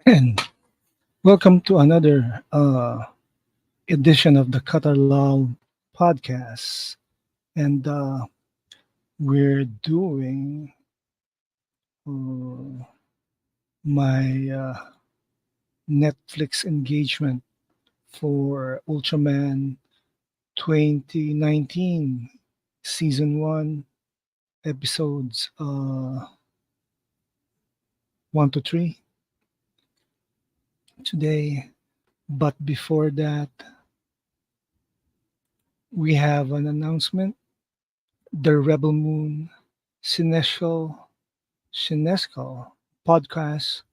And welcome to another edition of the Qatar Law podcast. And we're doing uh, my Netflix engagement for Ultraman 2019, Season 1, episodes 1 to 3 today. But before that, we have an announcement. The Rebel Moon Sinestral Shinescal podcast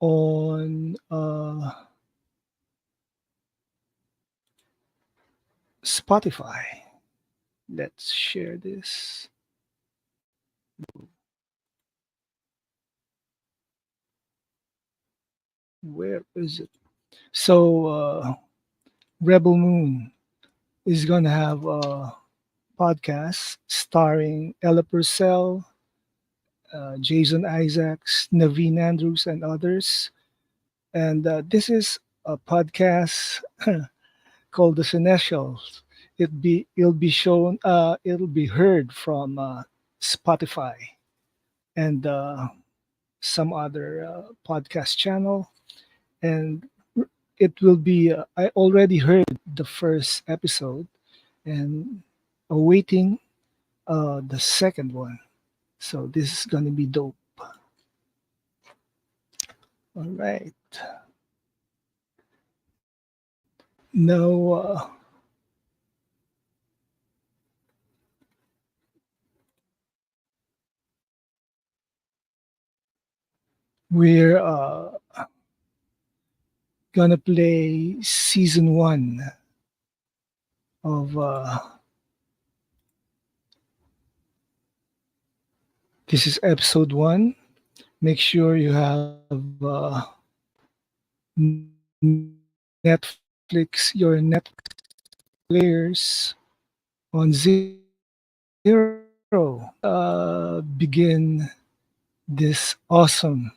on Spotify. Let's share this. Where is it? So, Rebel Moon is going to have a podcast starring Ella Purcell, Jason Isaacs, Naveen Andrews, and others. And this is a podcast called The Senestials. It'll be shown. It'll be heard from Spotify and some other podcast channel, and it will be. I already heard the first episode, and awaiting the second one. So this is gonna be dope. All right. Now we're gonna play season one of this is episode one. Make sure you have Netflix, your Netflix players on zero. Begin this awesome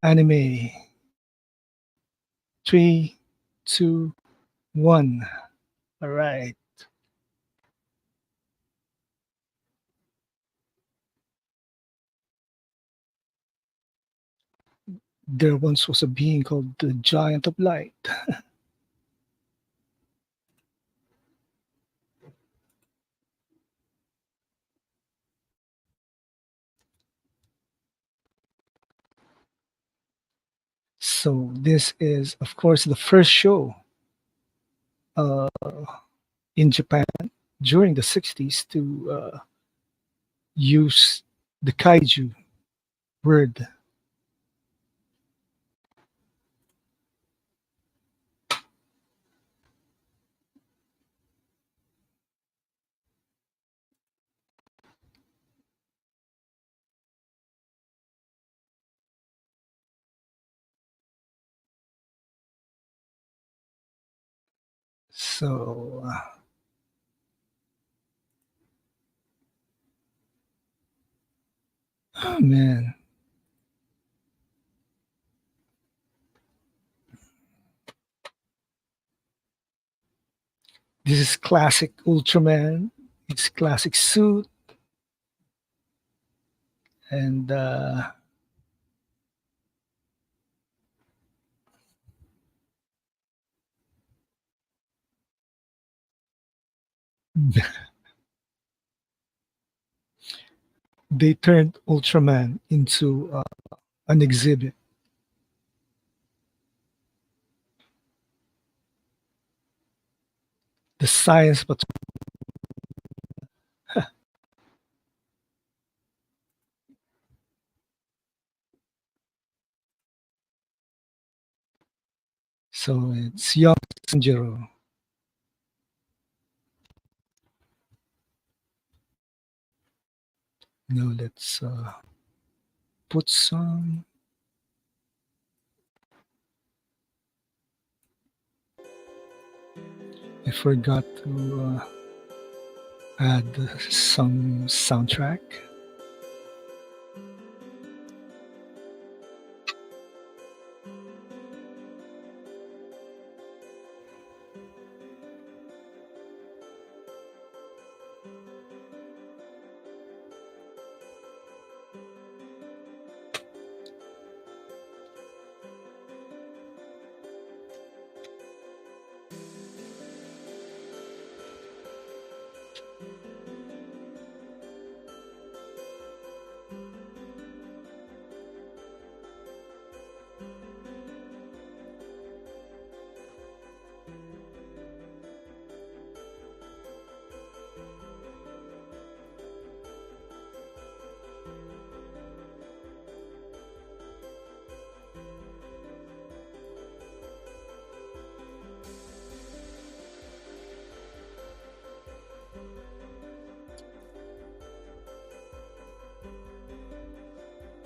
anime. Three, two, one. All right. There once was a being called the Giant of Light. So this is, of course, the first show uh, in Japan during the 60s to use the kaiju word. So, oh man, this is classic Ultraman. It's classic suit, and they turned Ultraman into an exhibit. The science, but so it's young Shinjiro. Now let's put some. I forgot to add some soundtrack.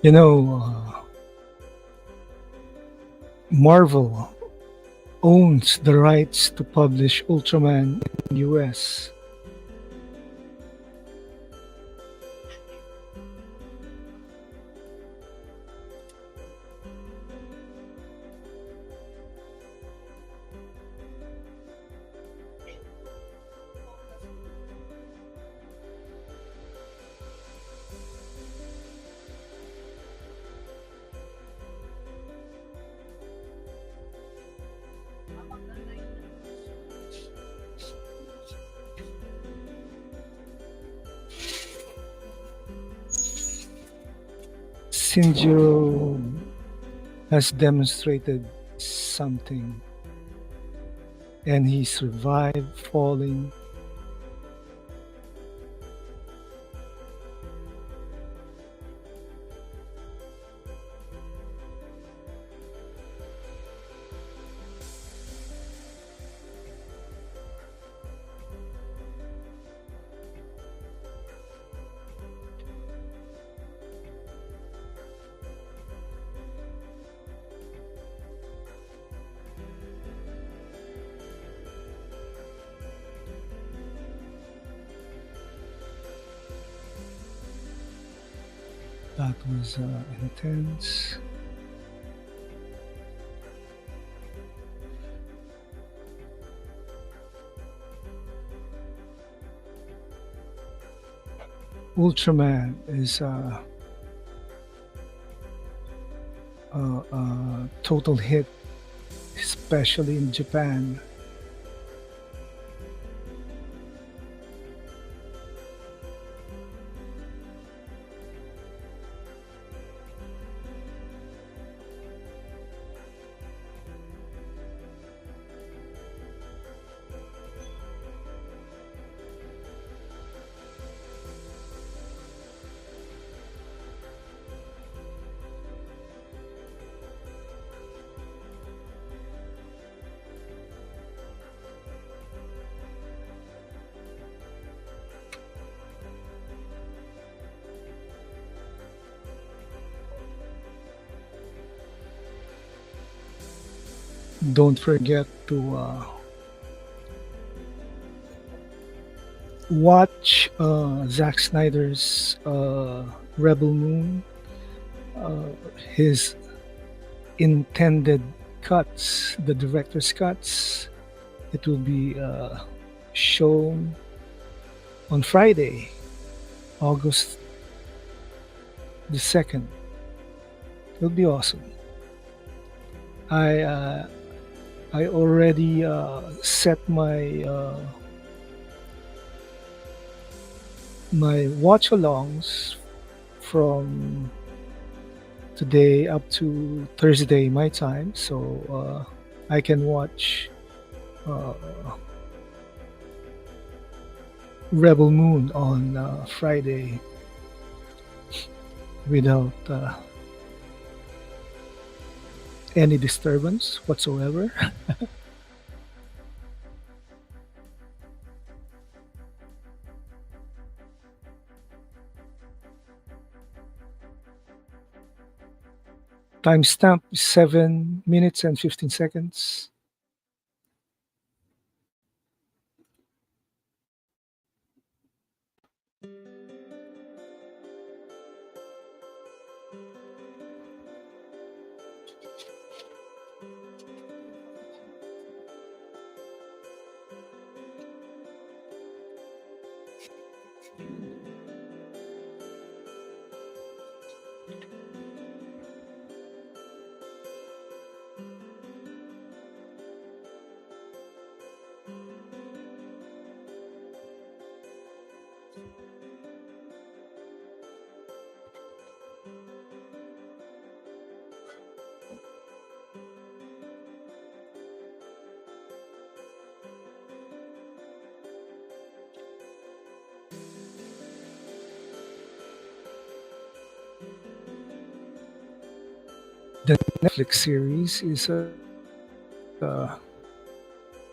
You know, Marvel owns the rights to publish Ultraman in the US. Shinjiro has demonstrated something, and he survived falling. That was intense. Ultraman is a total hit, especially in Japan. Don't forget to watch Zack Snyder's Rebel Moon, uh, his intended cuts, the director's cuts. It will be shown on Friday, August the 2nd. It'll be awesome. I uh, I already set my watch alongs from today up to Thursday my time, so I can watch uh, Rebel Moon on Friday without any disturbance whatsoever. Timestamp is 7 minutes and 15 seconds. The Netflix series is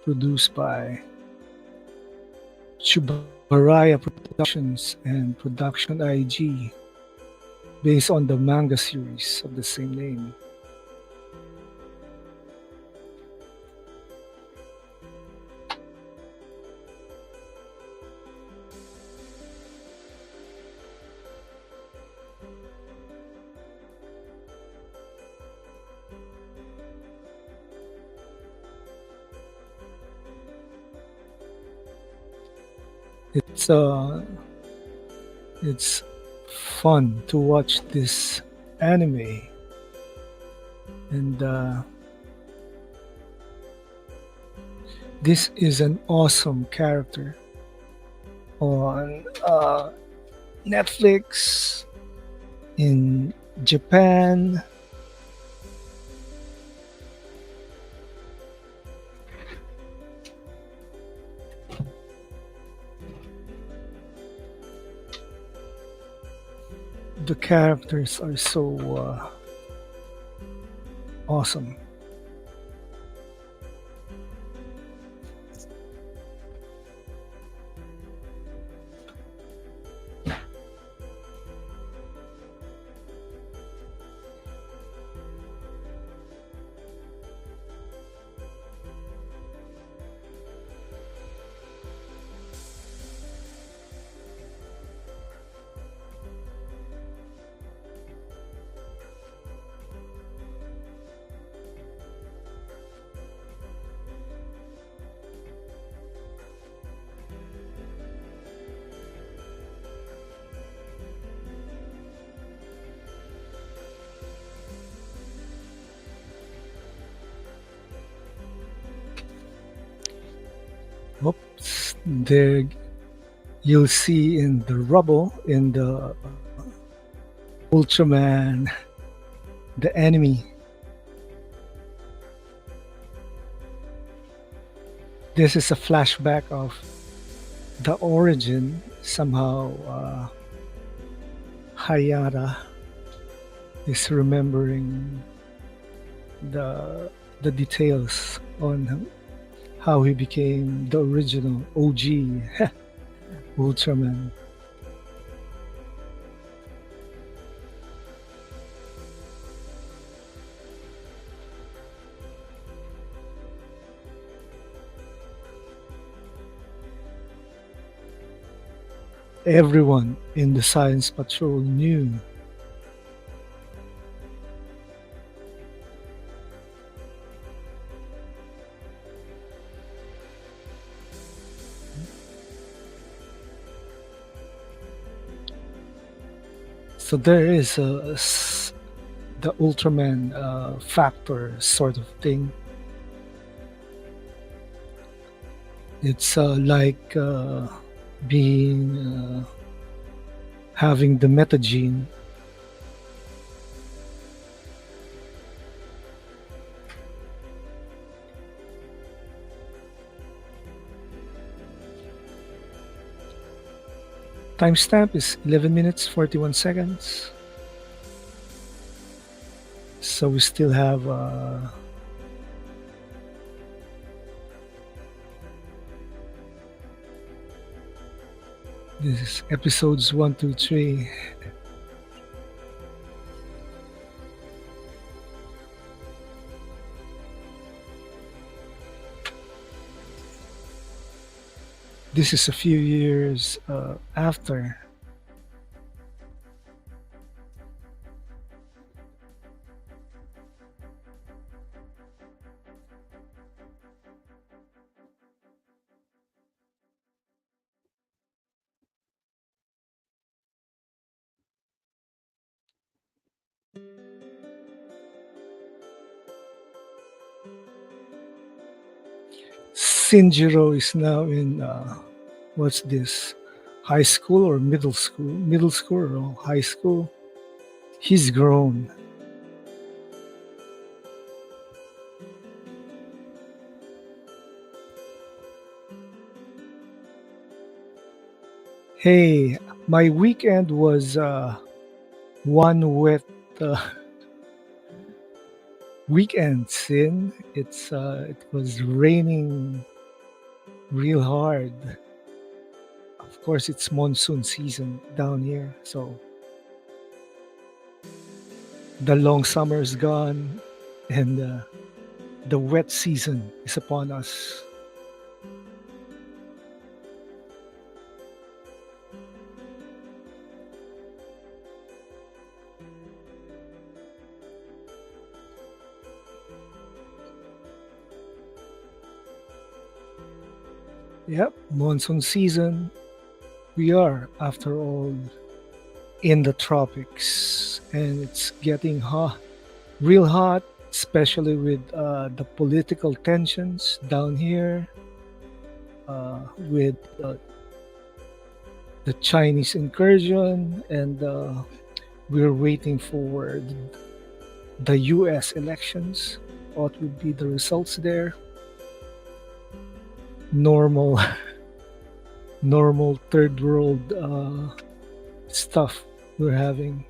produced by Chubaraya Productions and Production IG. based on the manga series of the same name. It's it's fun to watch this anime, and this is an awesome character on Netflix in Japan. The characters are so awesome. Oops, there you'll see in the rubble in the Ultraman, the enemy. This is a flashback of the origin. Somehow, Hayata is remembering the the details on how he became the original OG Ultraman. Everyone in the Science Patrol knew. So there is the Ultraman factor sort of thing. It's like being having the metagene. Timestamp is 11 minutes 41 seconds. So we still have this is episodes 1, 2, 3. This is a few years after. Shinjiro is now in what's this? High school or middle school? Middle school or high school? He's grown. Hey, my weekend was one wet uh, weekend. Sin. It was raining real hard. Of course, it's monsoon season down here, so The long summer is gone, and the wet season is upon us. Yep, monsoon season. We are, after all, in the tropics, and it's getting hot, real hot, especially with the political tensions down here, with the Chinese incursion, and we're waiting for the U.S. elections. What would be the results there? Normal, normal third world stuff we're having.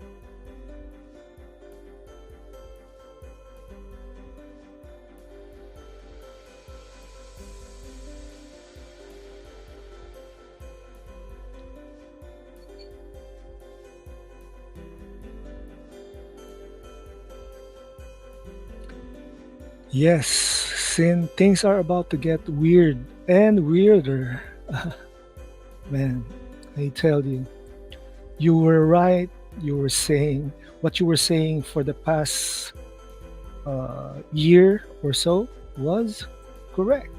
Yes, since things are about to get weird and weirder, man, I tell you, you were right. You were saying what you were saying for the past year or so was correct.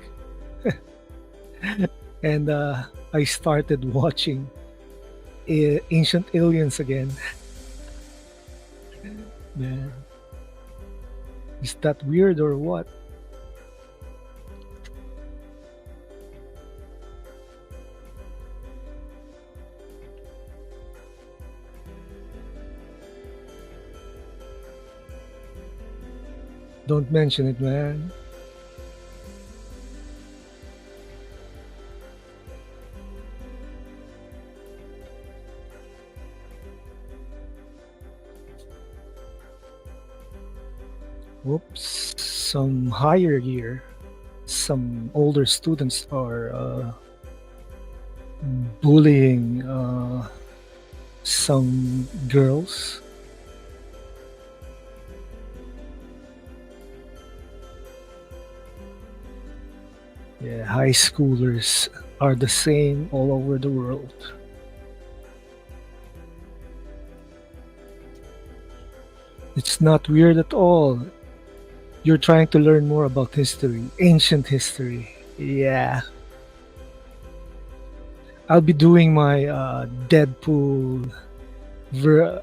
And I started watching Ancient Aliens again. Man, is that weird or what? Don't mention it, man. Whoops. Some higher year, some older students are bullying some girls. Yeah, high schoolers are the same all over the world. It's not weird at all. You're trying to learn more about history, ancient history. Yeah. I'll be doing my Deadpool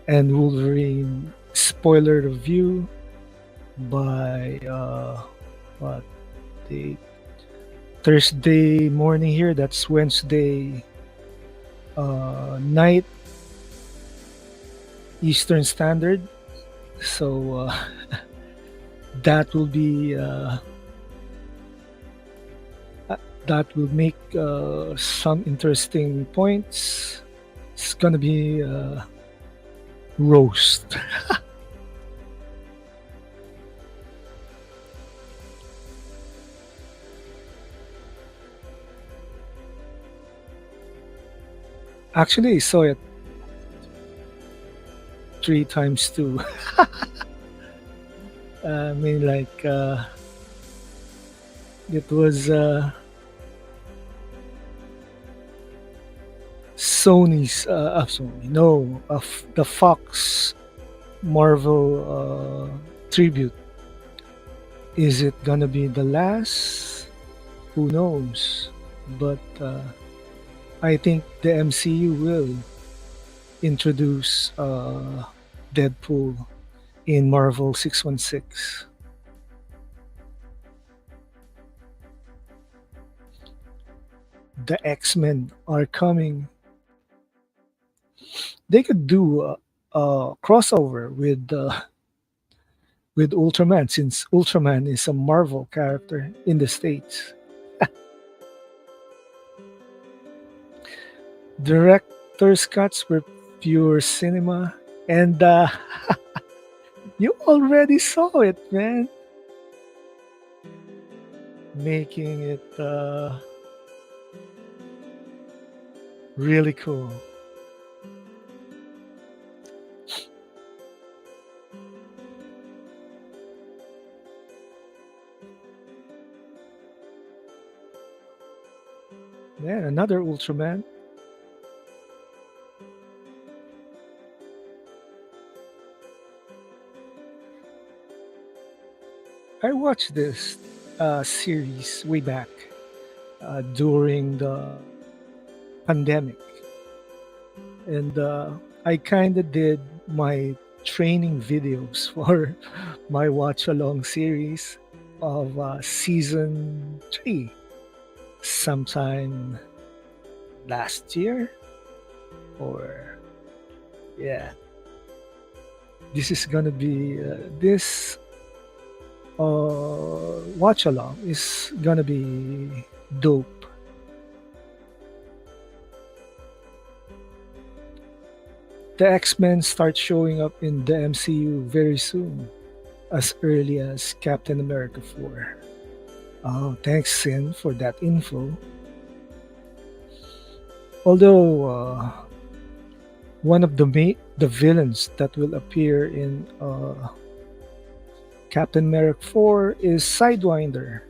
and Wolverine spoiler review by what the Thursday morning here. That's Wednesday night Eastern Standard. So that will be that will make some interesting points. It's gonna be roast. Actually, I saw it 3 times too. I mean, like it was Sony's. Sony, no, the Fox Marvel tribute. Is it gonna be the last? Who knows? But I think the MCU will introduce Deadpool in Marvel 616. The X-Men are coming. They could do a crossover with Ultraman, since Ultraman is a Marvel character in the States. Director's cuts were pure cinema, and you already saw it, man. Making it really cool. Man, another Ultraman. I watched this series way back during the pandemic, and I kind of did my training videos for my watch along series of season 3 sometime last year, or yeah, this is gonna be this watch along is gonna be dope. The X-Men start showing up in the MCU very soon, as early as Captain America 4. Oh, thanks, Sin, for that info. Although one of the villains that will appear in Captain America 4 is Sidewinder.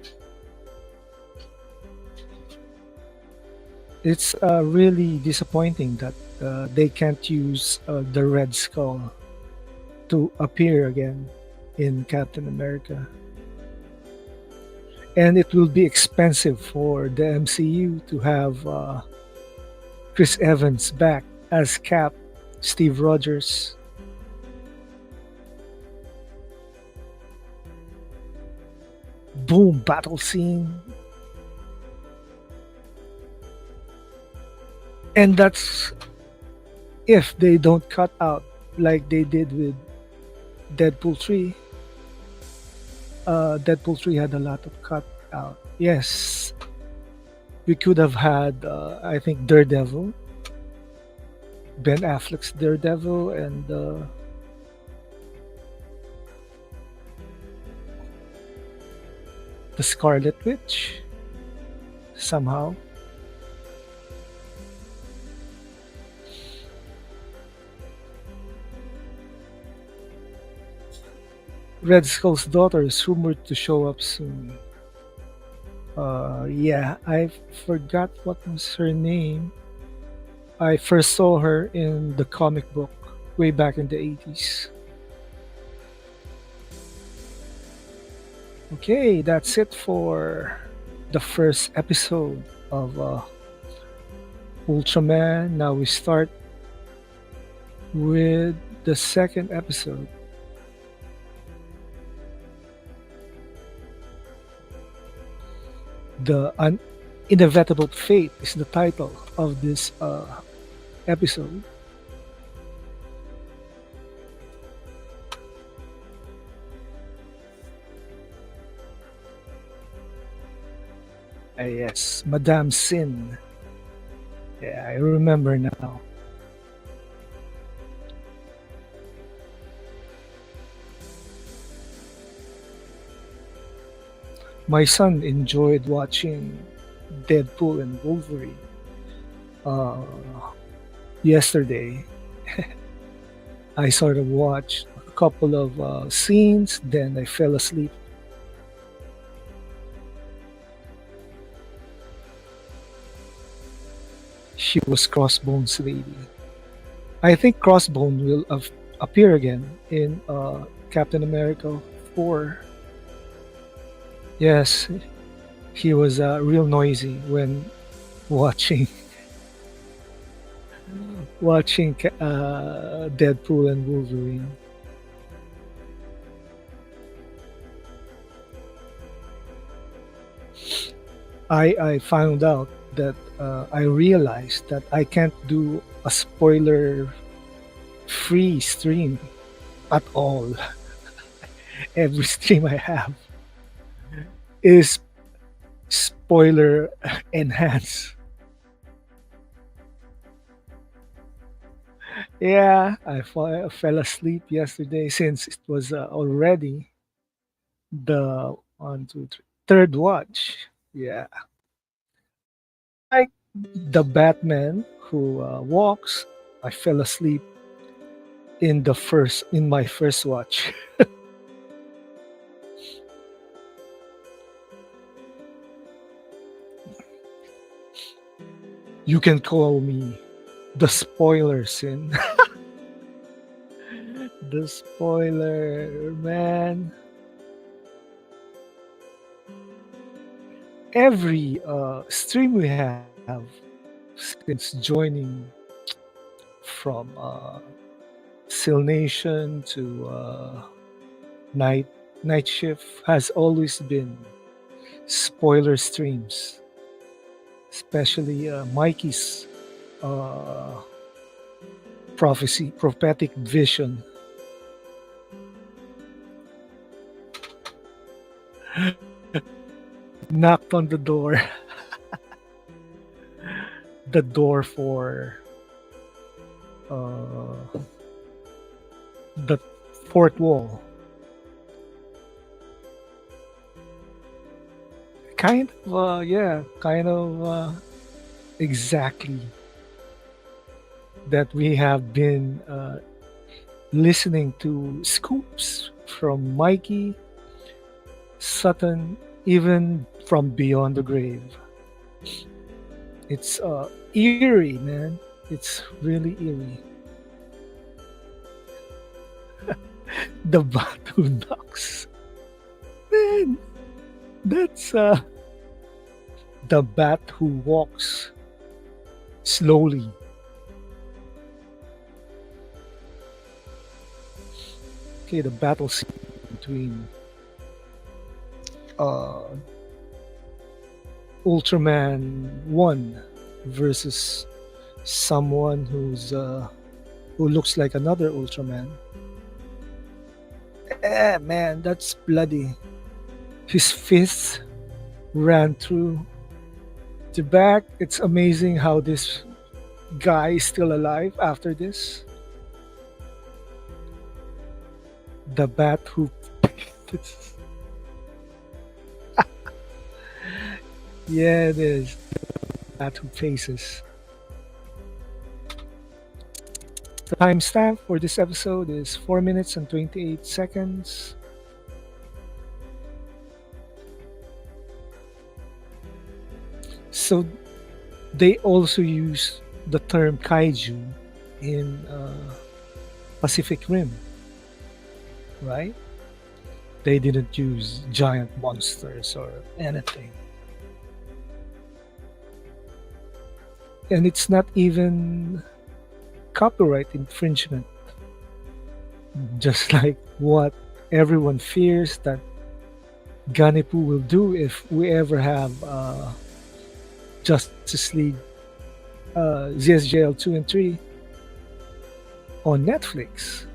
It's really disappointing that they can't use the Red Skull to appear again in Captain America. And it will be expensive for the MCU to have Chris Evans back as Cap, Steve Rogers. Boom, battle scene. And that's if they don't cut out like they did with Deadpool 3. Deadpool 3 had a lot of cut out. Yes, we could have had, I think, Daredevil, Ben Affleck's Daredevil, and the Scarlet Witch somehow. Red Skull's daughter is rumored to show up soon. Yeah, I forgot what was her name. I first saw her in the comic book way back in the 80s. Okay, that's it for the first episode of Ultraman. Now we start with the second episode. The Inevitable Fate is the title of this episode. Yes, Madame Sin. Yeah, I remember now. My son enjoyed watching Deadpool and Wolverine uh, yesterday. I sort of watched a couple of scenes, then I fell asleep. She was Crossbone's lady. I think Crossbone will appear again in Captain America 4. Yes, he was real noisy when watching watching Deadpool and Wolverine. I found out that I realized that I can't do a spoiler free stream at all. Every stream I have is spoiler enhanced. Yeah, fell asleep yesterday since it was already the one, two, three, third watch. Yeah, like the Batman who walks. I fell asleep in my first watch. You can call me the spoiler sin. The spoiler, man. Every stream we have since joining from Sil Nation to night night shift has always been spoiler streams, especially Mikey's uh, prophetic vision. Knocked on the door, the door for uh, the fourth wall. Kind of exactly that we have been listening to scoops from Mikey, Sutton, even from beyond the grave. It's eerie, man. It's really eerie. The Batu knocks. Man, that's the bat who walks slowly. Okay, the battle scene between uh, Ultraman 1 versus someone who looks like another Ultraman. Man, that's bloody. His fist ran through the back. It's amazing how this guy is still alive after this. The bat who yeah, it is. Bat who faces. The timestamp for this episode is 4 minutes and 28 seconds. So they also use the term kaiju in Pacific Rim, right? They didn't use giant monsters or anything. And it's not even copyright infringement, just like what everyone fears that Ganipu will do if we ever have Justice League ZSJL 2 and 3 on Netflix.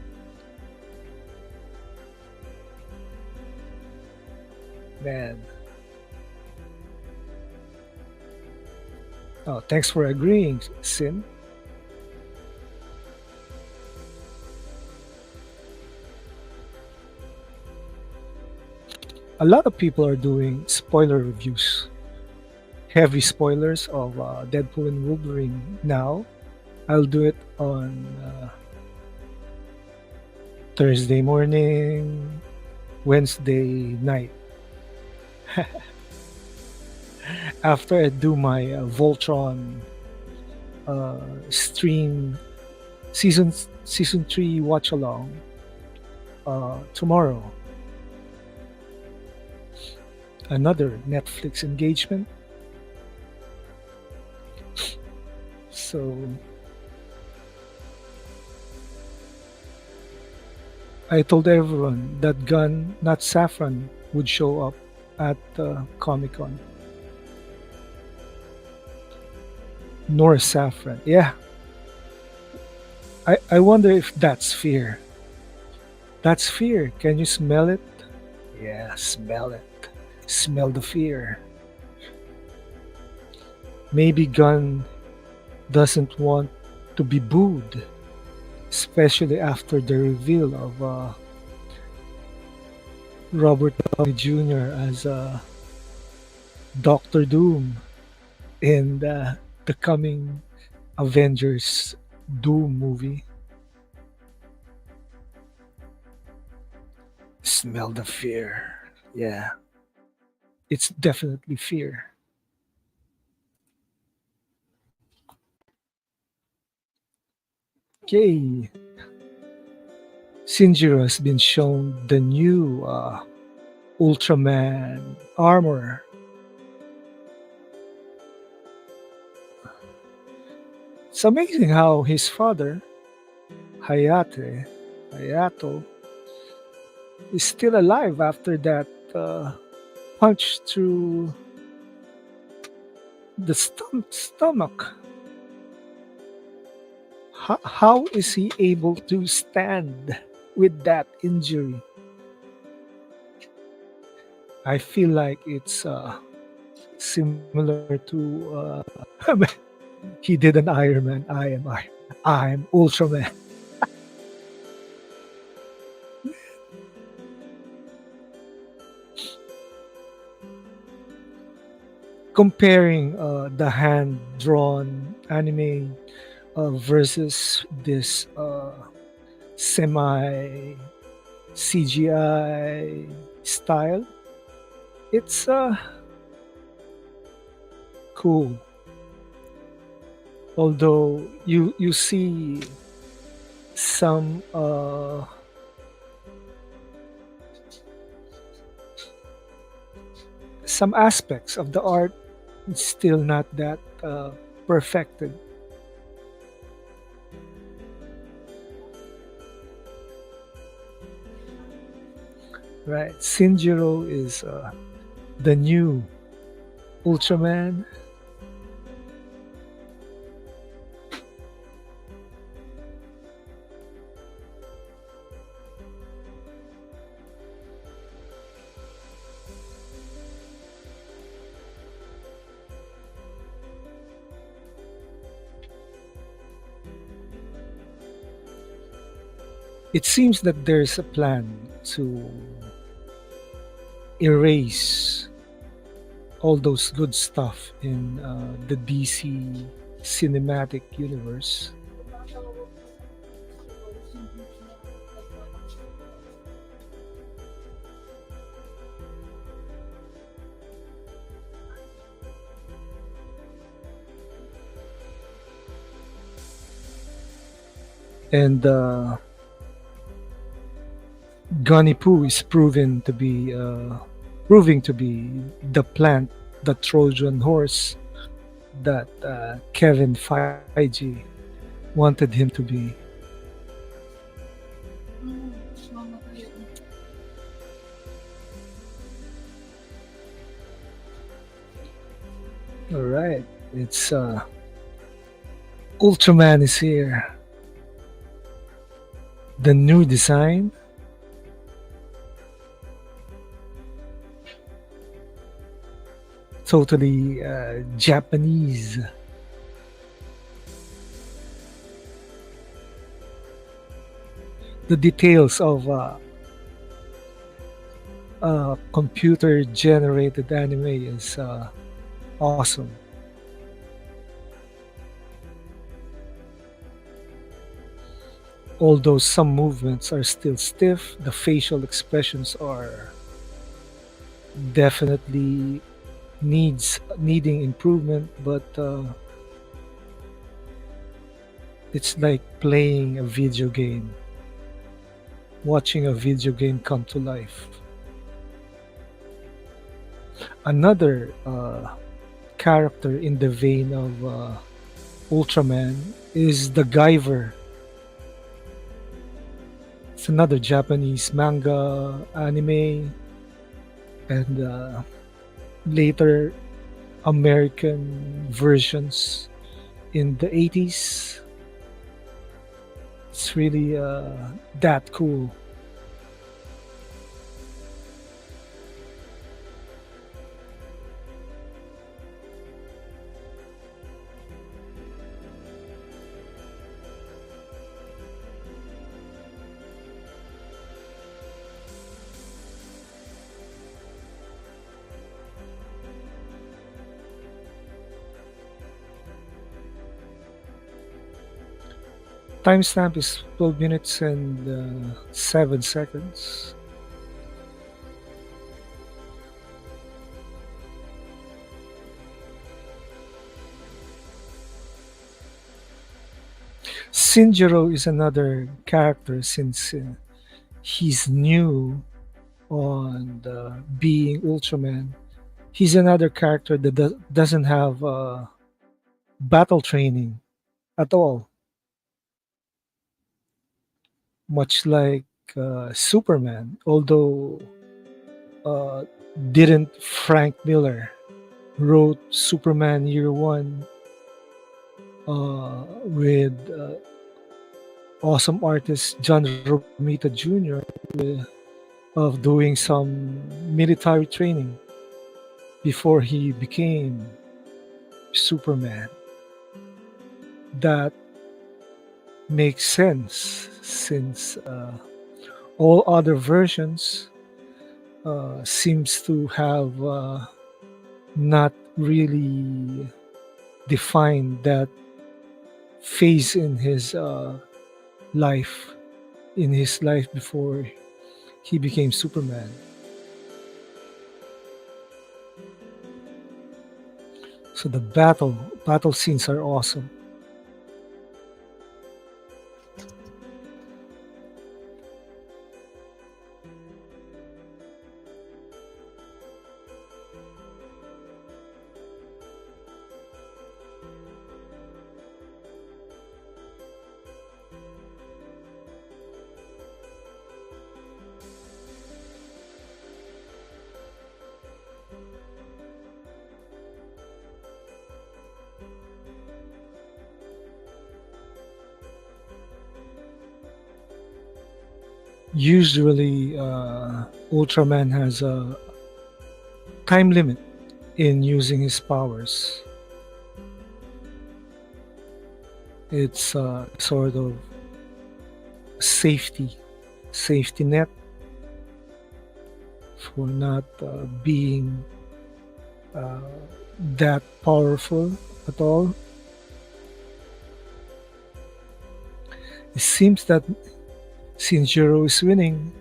Man. Oh, thanks for agreeing, Sin. A lot of people are doing spoiler reviews, heavy spoilers of Deadpool and Wolverine now. I'll do it on Thursday morning, Wednesday night. After I do my Voltron stream season 3 watch along tomorrow. Another Netflix engagement. So I told everyone that Gun, not Saffron, would show up at Comic Con. Nor Saffron. Yeah. I wonder if that's fear. That's fear. Can you smell it? Yeah, smell it. Smell the fear. Maybe Gunn doesn't want to be booed, especially after the reveal of Robert Downey Jr. as Doctor Doom in the coming Avengers Doom movie. Smell the fear. Yeah, it's definitely fear. Okay, Shinjiro has been shown the new Ultraman armor. It's amazing how his father, Hayate, Hayato, is still alive after that punch through the stomach. How is he able to stand with that injury? I feel like it's similar to he did an Iron Man. I'm Ultraman. Comparing the hand drawn anime versus this semi CGI style, it's cool. Although you see some some aspects of the art still not that perfected. Right, Shinjiro is the new Ultraman. It seems that there's a plan to erase all those good stuff in the DC cinematic universe. And Gunny Poo is proving to be the plant, the Trojan horse that Kevin Feige wanted him to be. All right, it's Ultraman is here. The new design, totally Japanese. The details of computer generated anime is awesome. Although some movements are still stiff, the facial expressions are definitely needing improvement, but it's like playing a video game, watching a video game come to life. Another character in the vein of Ultraman is the Guyver. It's another Japanese manga anime and later American versions in the 80s. It's really that cool. Timestamp is 12 minutes and 7 seconds. Shinjiro is another character since he's new on being Ultraman. He's another character that doesn't have battle training at all, much like Superman. Although uh, didn't Frank Miller wrote Superman Year One with awesome artist John Romita Jr. of doing some military training before he became Superman. That makes sense since all other versions seems to have not really defined that phase life in his life before he became Superman. So the battle scenes are awesome. Usually, Ultraman has a time limit in using his powers. It's sort of safety safety net for not being uh, that powerful at all. It seems that Shinjiro is winning.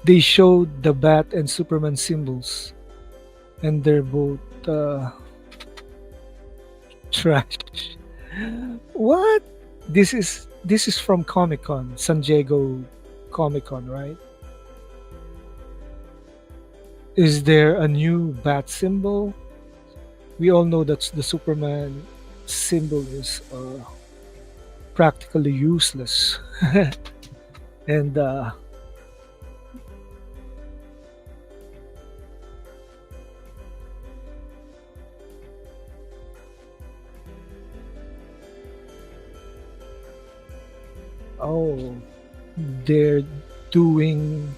They showed the Bat and Superman symbols, and they're both trash. What? This is from Comic Con, San Diego Comic Con, right? Is there a new Bat symbol? We all know that the Superman symbol is practically useless, and oh, they're doing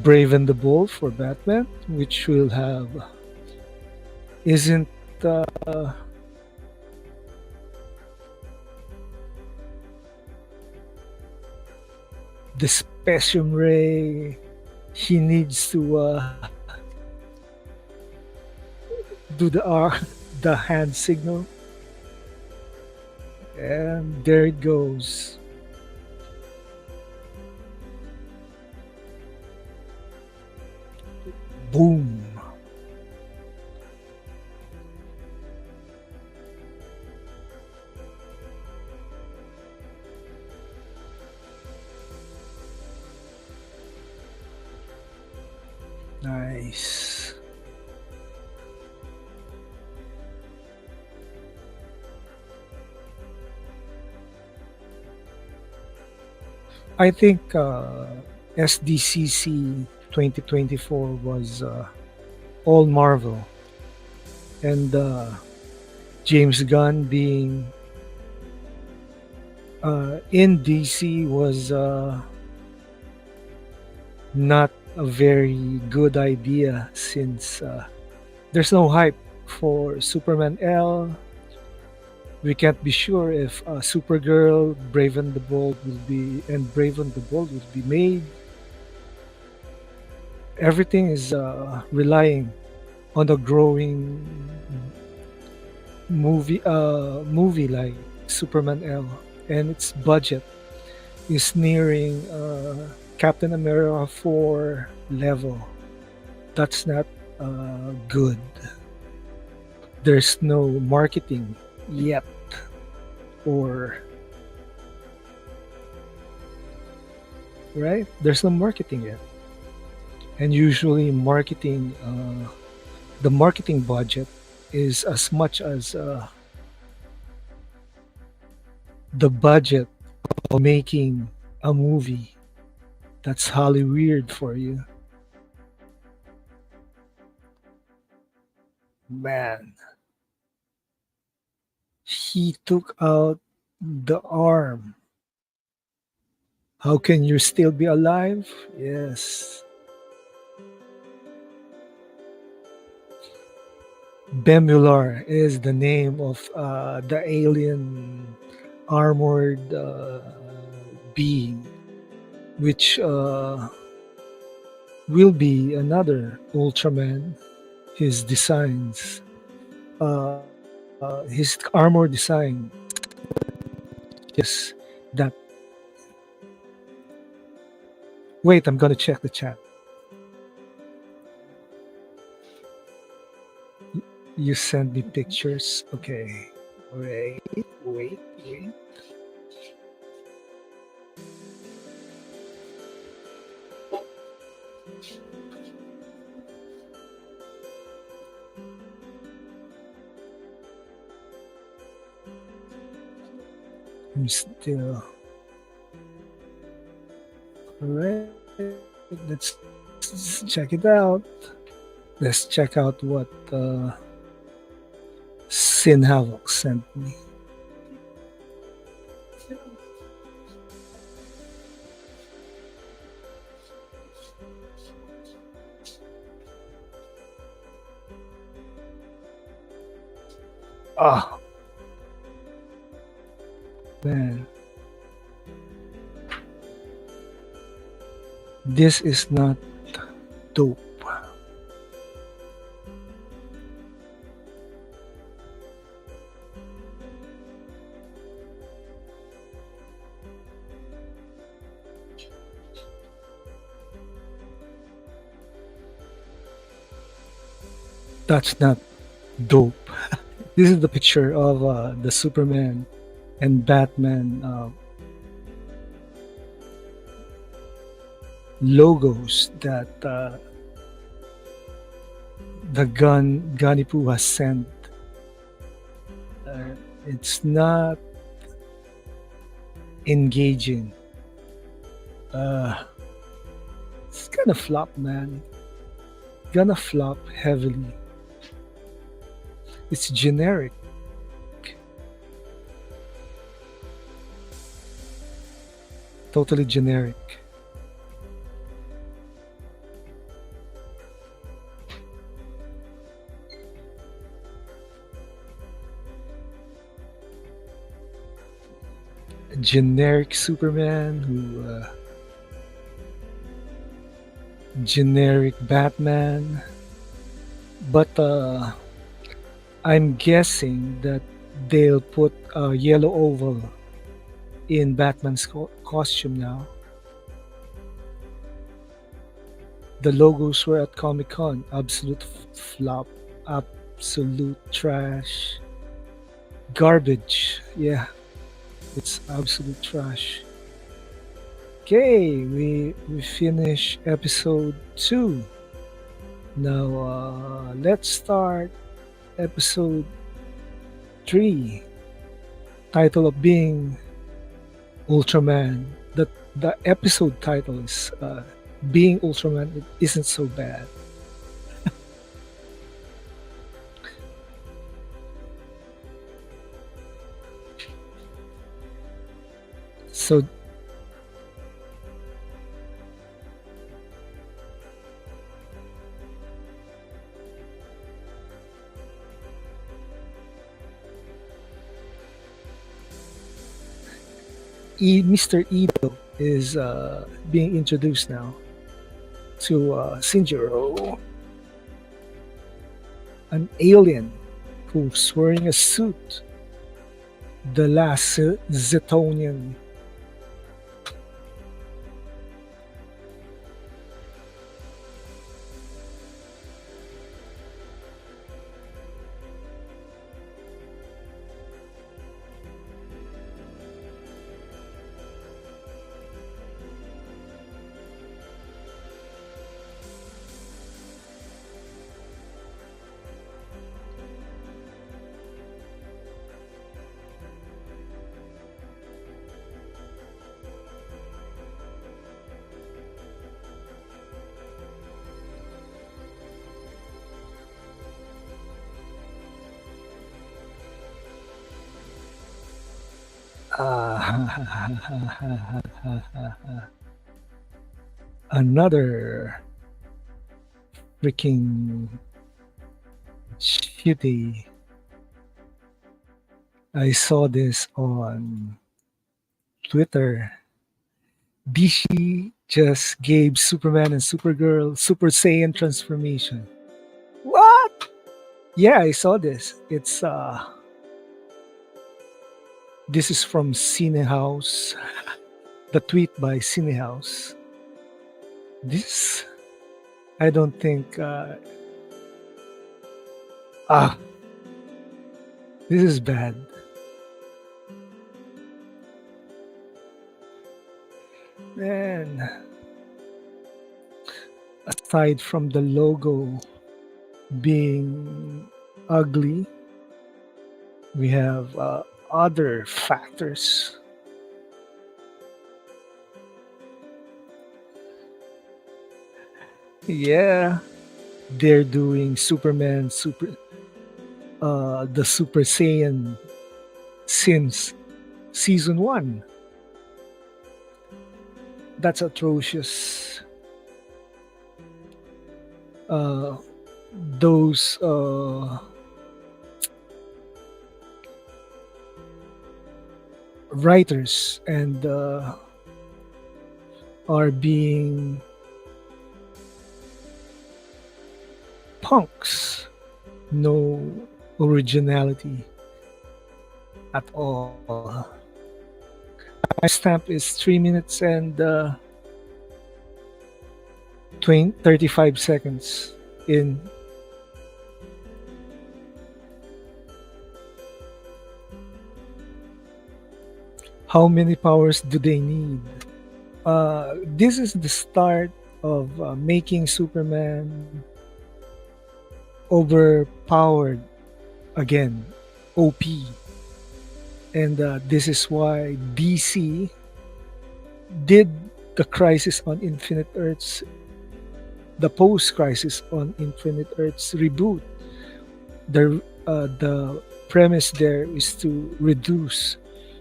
Brave and the Bold for Batman, which will have isn't uh, the Specium Ray. He needs to do the the hand signal, and there it goes. Boom. Nice. I think SDCC 2024 was all Marvel, and James Gunn being in DC was not a very good idea since there's no hype for Superman L. We can't be sure if Supergirl, Brave and the Bold will be, and Brave and the Bold will be made. Everything is relying on a growing movie like Superman L, and its budget is nearing Captain America 4 level. That's not good. There's no marketing yet, or right? There's no marketing yet, and usually the marketing budget is as much as the budget of making a movie. That's highly weird for you, man. He took out the arm. How can you still be alive? Yes. Bemular is the name of the alien armored being, which will be another Ultraman. His designs, his armor design, just that. Wait, I'm gonna check the chat. You send me pictures. Okay. Wait, wait. I'm still. Alright. Let's check it out. Let's check out what Sin Havoc sent me. Ah, man. This is not dope. That's not dope. This is the picture of the Superman and Batman logos that the Ganipu has sent. It's not engaging. It's gonna flop, man. Gonna flop heavily. It's generic. Totally generic. A generic Superman who generic Batman. But I'm guessing that they'll put a yellow oval in Batman's costume now. The logos were at Comic Con. Absolute flop. Absolute trash. Garbage. Yeah, it's absolute trash. Okay, we finish episode 2. Now let's start episode 3. Title of being Ultraman. The episode title is being Ultraman. It isn't so bad. So Mr. Ido is being introduced now to Shinjiro, an alien who's wearing a suit. The last Zetonian. Another freaking shitty. I saw this on Twitter. DC just gave Superman and Supergirl Super Saiyan transformation. What? Yeah, I saw this. This is from Cinehouse. The tweet by Cinehouse. This I don't think ah this is bad. Man, aside from the logo being ugly, we have other factors. Yeah, they're doing the Super Saiyan since season 1. That's atrocious. Uh, those writers and are being punks. No originality at all. Timestamp is 3 minutes and 35 seconds in. How many powers do they need? This is the start of making Superman overpowered again, OP. And this is why DC did the Crisis on Infinite Earths, the post Crisis on Infinite Earths reboot. The premise there is to reduce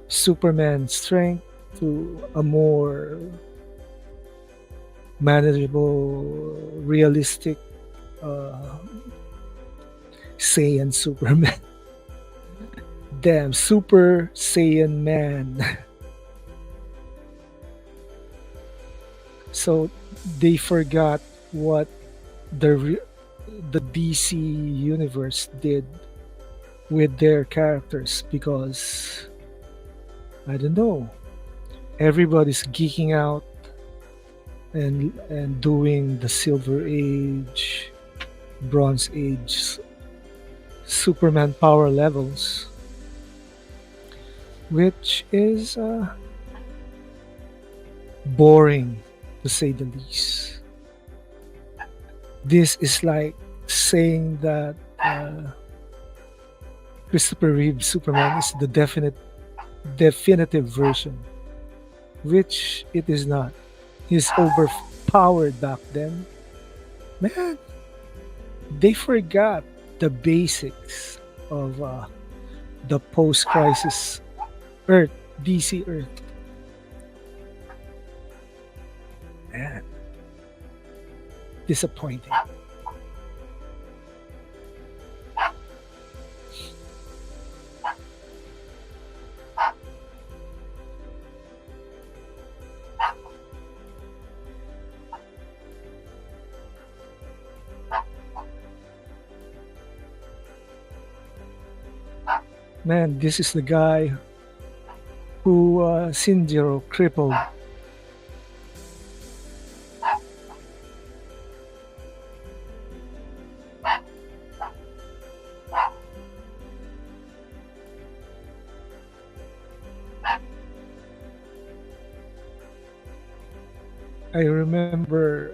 Superman's strength to a more manageable, realistic Saiyan Superman. Damn, Super Saiyan Man. So they forgot what the DC universe did with their characters because I don't know. Everybody's geeking out and doing the Silver Age, Bronze Age Superman power levels, which is boring to say the least. This is like saying that Christopher Reeve Superman is the definitive version, which it is not. He's overpowered back then. Man, they forgot the basics of the post-crisis Earth, DC Earth. Man, disappointing. Man, this is the guy who Shinjiro crippled. I remember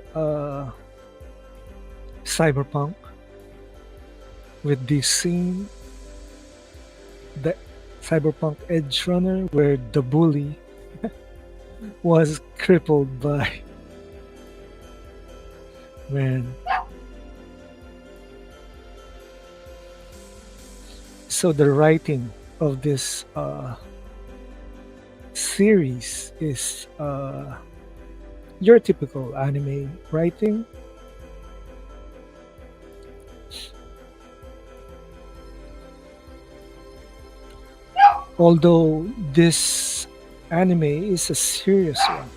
Cyberpunk with this scene, the Cyberpunk Edge Runner, where the bully was crippled by man. So the writing of this series is your typical anime writing. Although this anime is a serious one,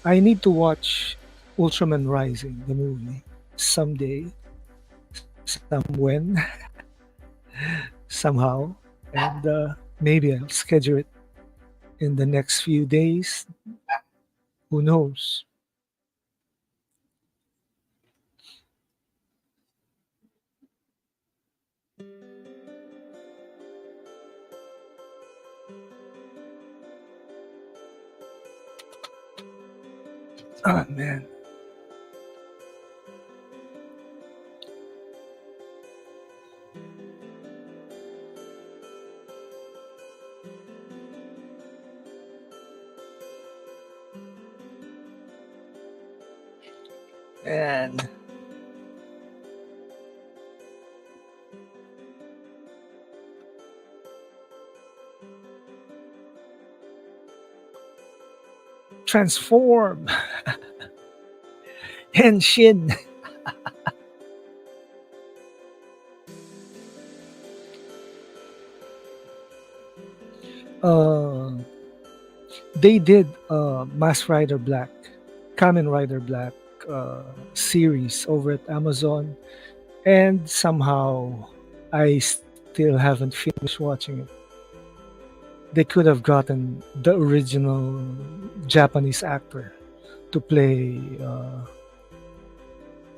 I need to watch Ultraman Rising, the movie, someday, somewhen, somehow, and maybe I'll schedule it in the next few days. Who knows? Oh man. And transform and Shin. Uh, they did Mass Rider Black, Kamen Rider Black uh, series over at Amazon, and somehow I still haven't finished watching it. They could have gotten the original Japanese actor to play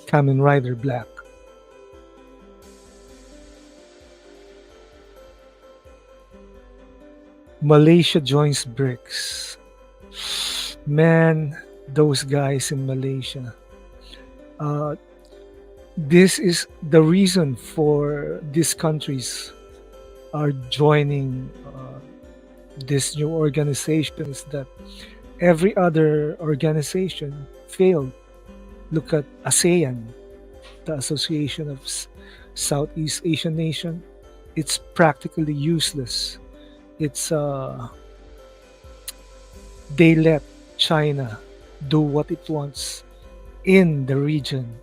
Kamen Rider Black. Malaysia joins BRICS. Man, those guys in Malaysia. Uh, this is the reason for these countries are joining this new organization is that every other organization failed. Look at ASEAN, the Association of Southeast Asian Nation. It's practically useless. It's they let China do what it wants in the region.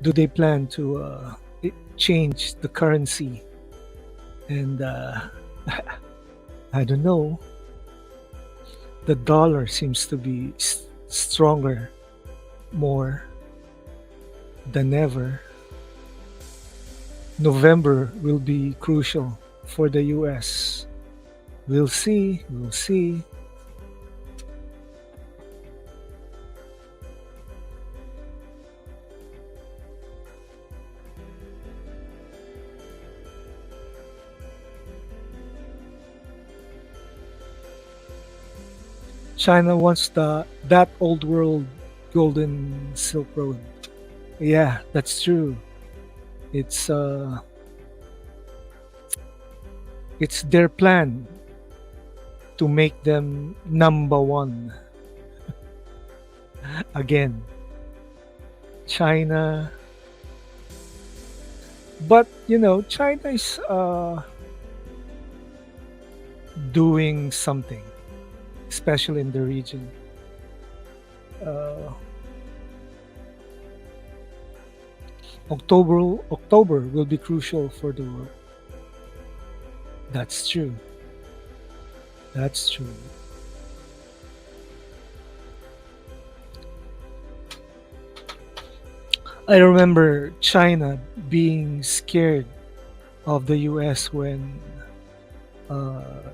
Do they plan to change the currency? And I don't know. The dollar seems to be stronger more than ever. November will be crucial for the US. We'll see. We'll see. China wants the that old world golden Silk Road. Yeah, that's true. It's it's their plan to make them number one again. China, but China is doing something, especially in the region. Uh, October will be crucial for the world. That's true. That's true. I remember China being scared of the US when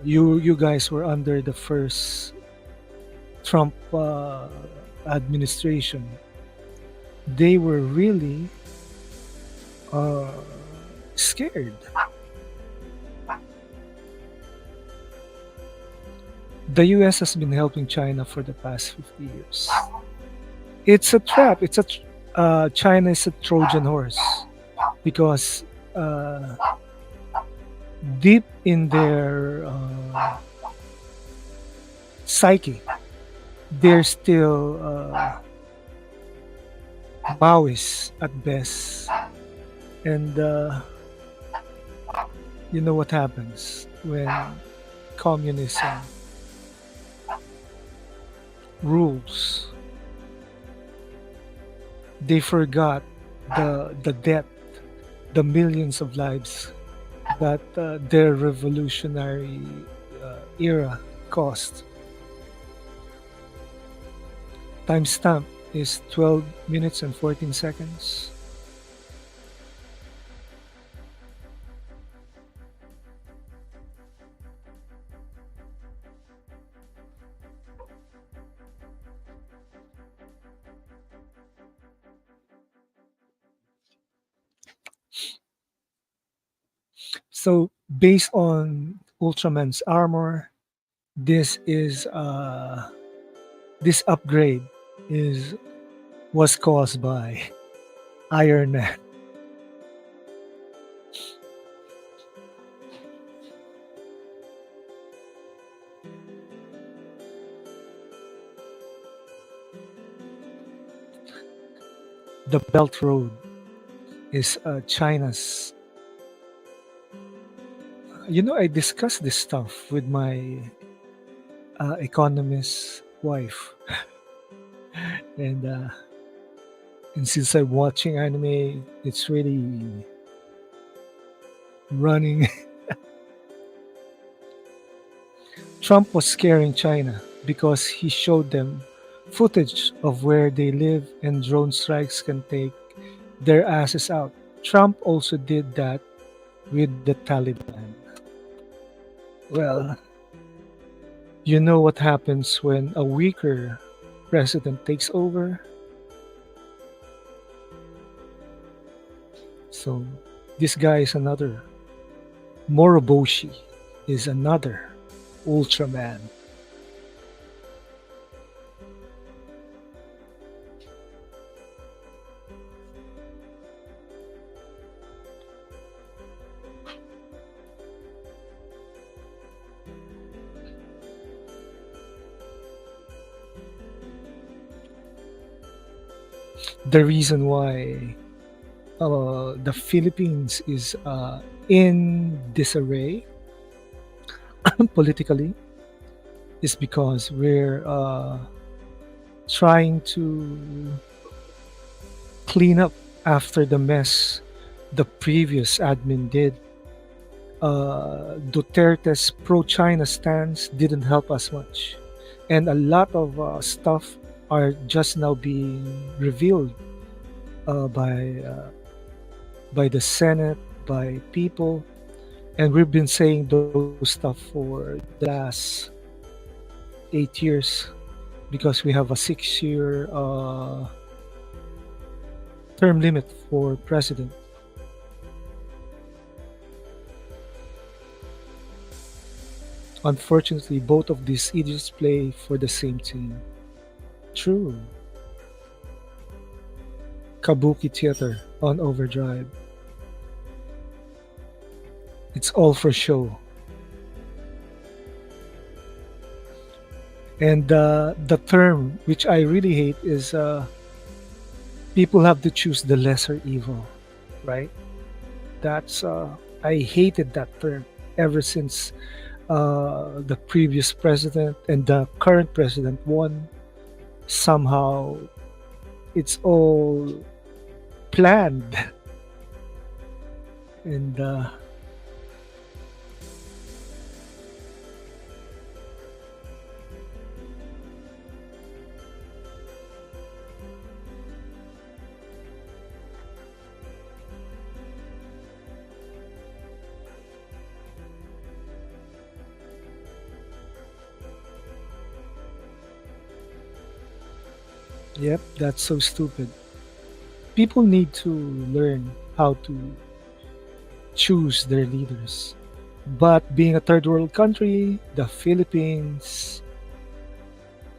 you guys were under the first Trump administration. They were really uh, scared. The US has been helping China for the past 50 years. It's a trap. China is a Trojan horse because deep in their psyche. They're still Maoists at best. And you know what happens when communism rules? They forgot the debt, the millions of lives that their revolutionary era cost. Timestamp is 12 minutes and 14 seconds. So based on Ultraman's armor, this upgrade is was caused by Iron Man. The Belt Road is China's. You know, I discussed this stuff with my economist wife, and since I'm watching anime, it's really running. Trump was scaring China because he showed them footage of where they live and drone strikes can take their asses out. Trump also did that with the Taliban. Well, you know what happens when a weaker president takes over? So, this guy is another. Moroboshi is another Ultraman. The reason why the Philippines is in disarray politically is because we're trying to clean up after the mess the previous admin did. Duterte's pro China stance didn't help us much. And a lot of stuff are just now being revealed uh, by, uh, by the Senate, by people. And we've been saying those stuff for the last 8 years because we have a 6 year term limit for president. Unfortunately, both of these idiots play for the same team. True. Kabuki theater on overdrive. It's all for show. And the term which I really hate is people have to choose the lesser evil, right? That's I hated that term ever since the previous president and the current president won. Somehow, it's all planned, and yep, that's so stupid. People need to learn how to choose their leaders. But being a third world country, the Philippines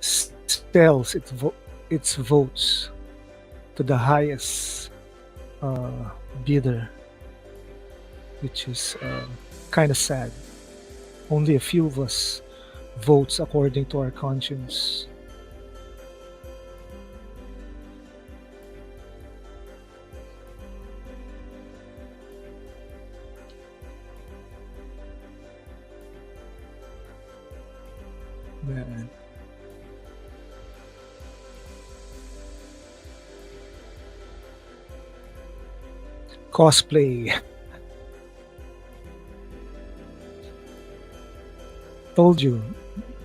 sells its votes to the highest uh, bidder, which is kind of sad. Only a few of us votes according to our conscience. Man. Cosplay. Told you.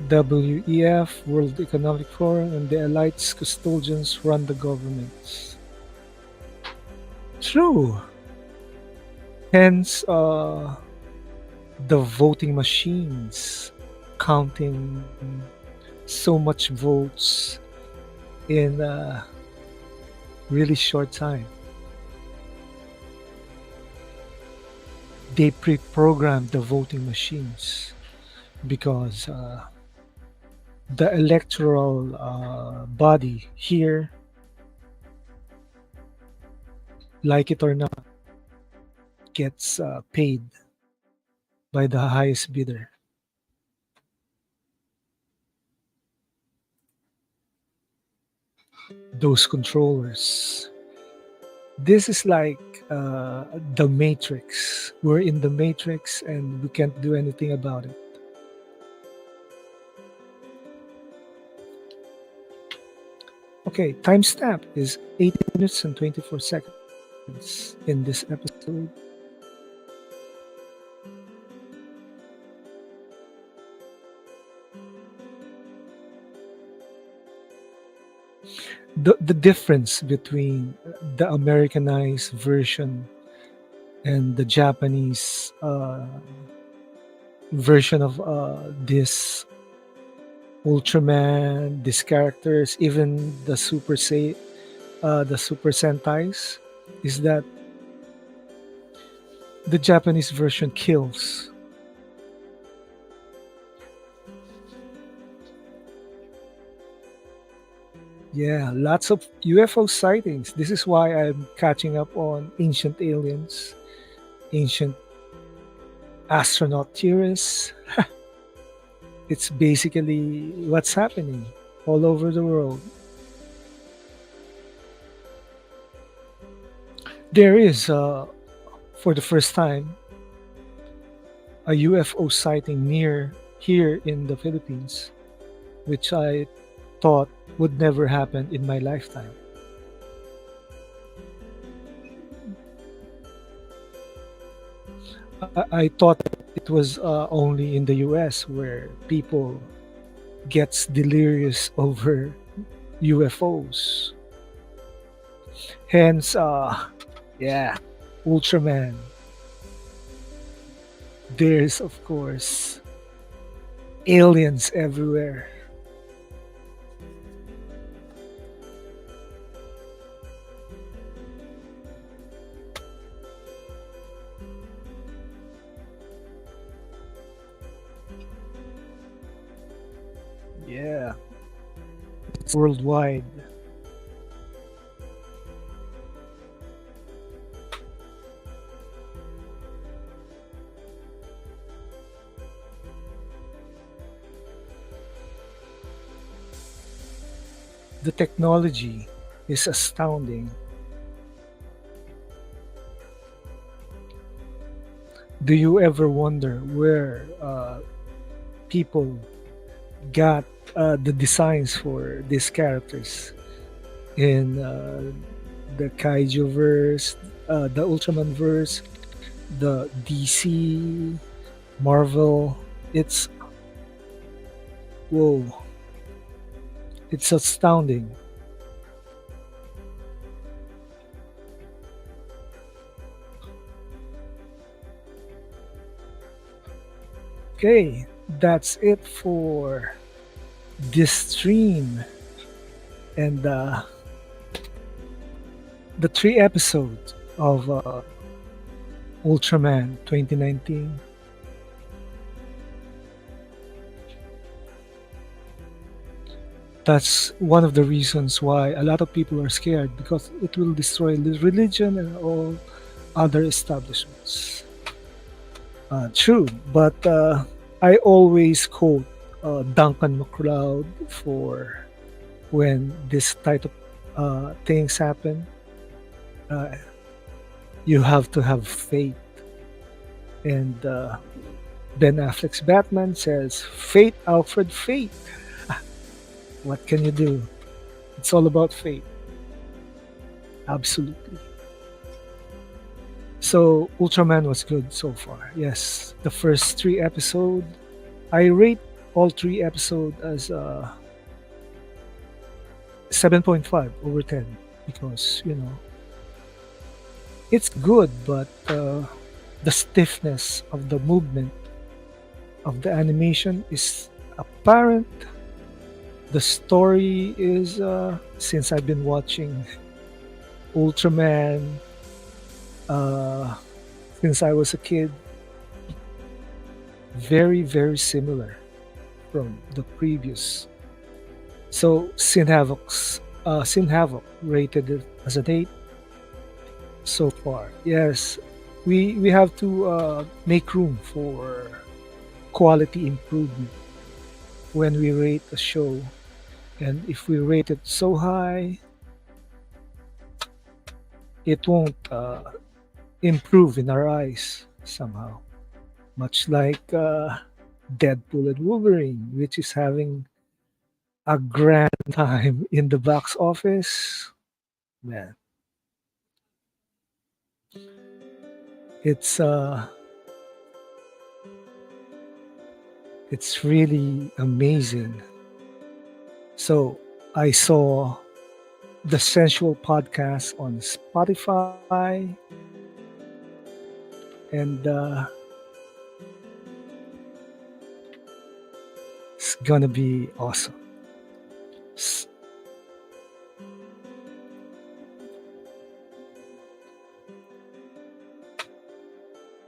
WEF, World Economic Forum, and the elite's custodians run the governments. True. Hence, the voting machines counting so much votes in a really short time. They pre-programmed the voting machines because the electoral body here, like it or not, gets paid by the highest bidder. Those controllers. This is like the Matrix. We're in the Matrix and we can't do anything about it. Okay, timestamp is 80 minutes and 24 seconds in this episode. The difference between the Americanized version and the Japanese version of this Ultraman, these characters, even the Super Sentais, is that the Japanese version kills. Yeah, lots of UFO sightings. This is why I'm catching up on ancient aliens, ancient astronaut theorists. It's basically what's happening all over the world. There is, for the first time, a UFO sighting near here in the Philippines, which I thought would never happen in my lifetime. I thought it was only in the US where people gets delirious over UFOs. Hence, yeah, Ultraman. There's of course aliens everywhere. Yeah, it's worldwide. The technology is astounding. Do you ever wonder where people got the designs for these characters in the kaiju verse, the Ultraman verse, the DC, Marvel? It's whoa! It's astounding. Okay, that's it for this stream and the three episodes of Ultraman 2019. That's one of the reasons why a lot of people are scared because it will destroy the religion and all other establishments. True, but I always quote Duncan MacLeod for when this type of things happen. Uh, you have to have faith. And Ben Affleck's Batman says, "Fate, Alfred, fate." What can you do? It's all about fate. Absolutely. So Ultraman was good so far. Yes, the first three episode, I rate all three episode as 7.5 over 10 because it's good, but the stiffness of the movement of the animation is apparent. The story is since I've been watching Ultraman uh, since I was a kid, very very similar from the previous. So Sin Havoc rated it as an 8 so far. Yes, we have to make room for quality improvement when we rate a show, and if we rate it so high, it won't improve in our eyes somehow. Much like Deadpool and Wolverine, which is having a grand time in the box office. Man, it's uh, it's really amazing. So I saw the Sensual podcast on Spotify, and it's gonna be awesome. S-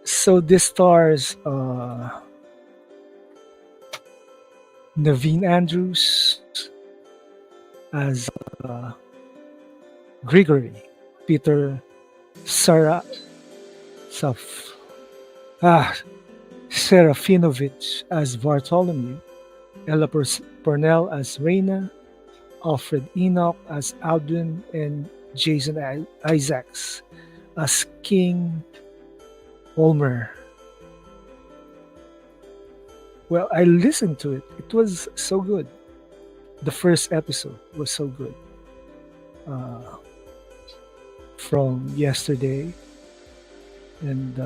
So this stars Naveen Andrews as Grigory, Peter Sara Saf, ah, Serafinovich as Bartholomew, Ella Purnell as Reina, Alfred Enoch as Aldwin, and Jason Isaacs as King Olmer. Well, I listened to it. It was so good. The first episode was so good. Uh, from yesterday, and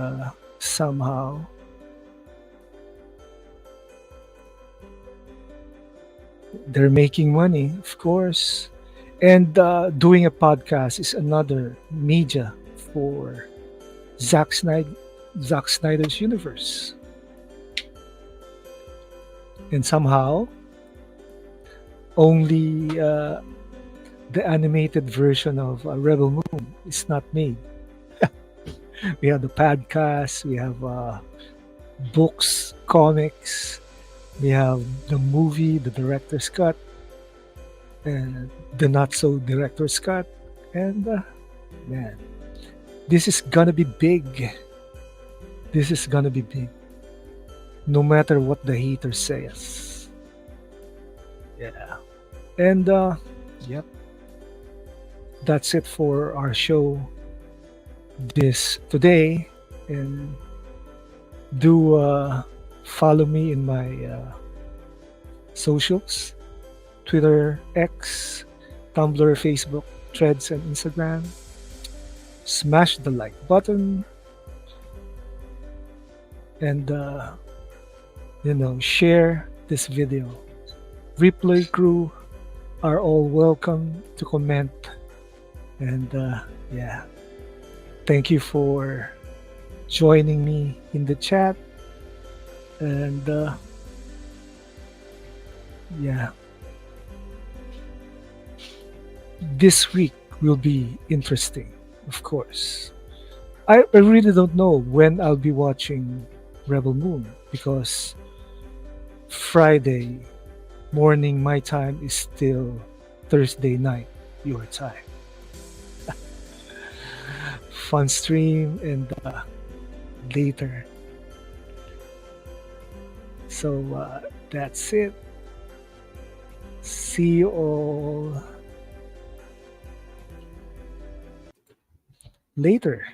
somehow they're making money, of course. And doing a podcast is another media for Zack Snyder, Zack Snyder's universe. And somehow, only the animated version of Rebel Moon is not made. We have the podcast, we have books, comics, we have the movie, the director's cut, and the not so director's cut. And man, this is gonna be big. This is gonna be big. No matter what the hater says. Yeah. And yep, that's it for our show this today. And do follow me in my socials: Twitter, X, Tumblr, Facebook, Threads, and Instagram. Smash the like button, and share this video. Replay crew are all welcome to comment. And yeah, thank you for joining me in the chat. And yeah, this week will be interesting, of course. I really don't know when I'll be watching Rebel Moon because Friday morning my time is still Thursday night your time. Fun stream and later. So That's it. See you all later.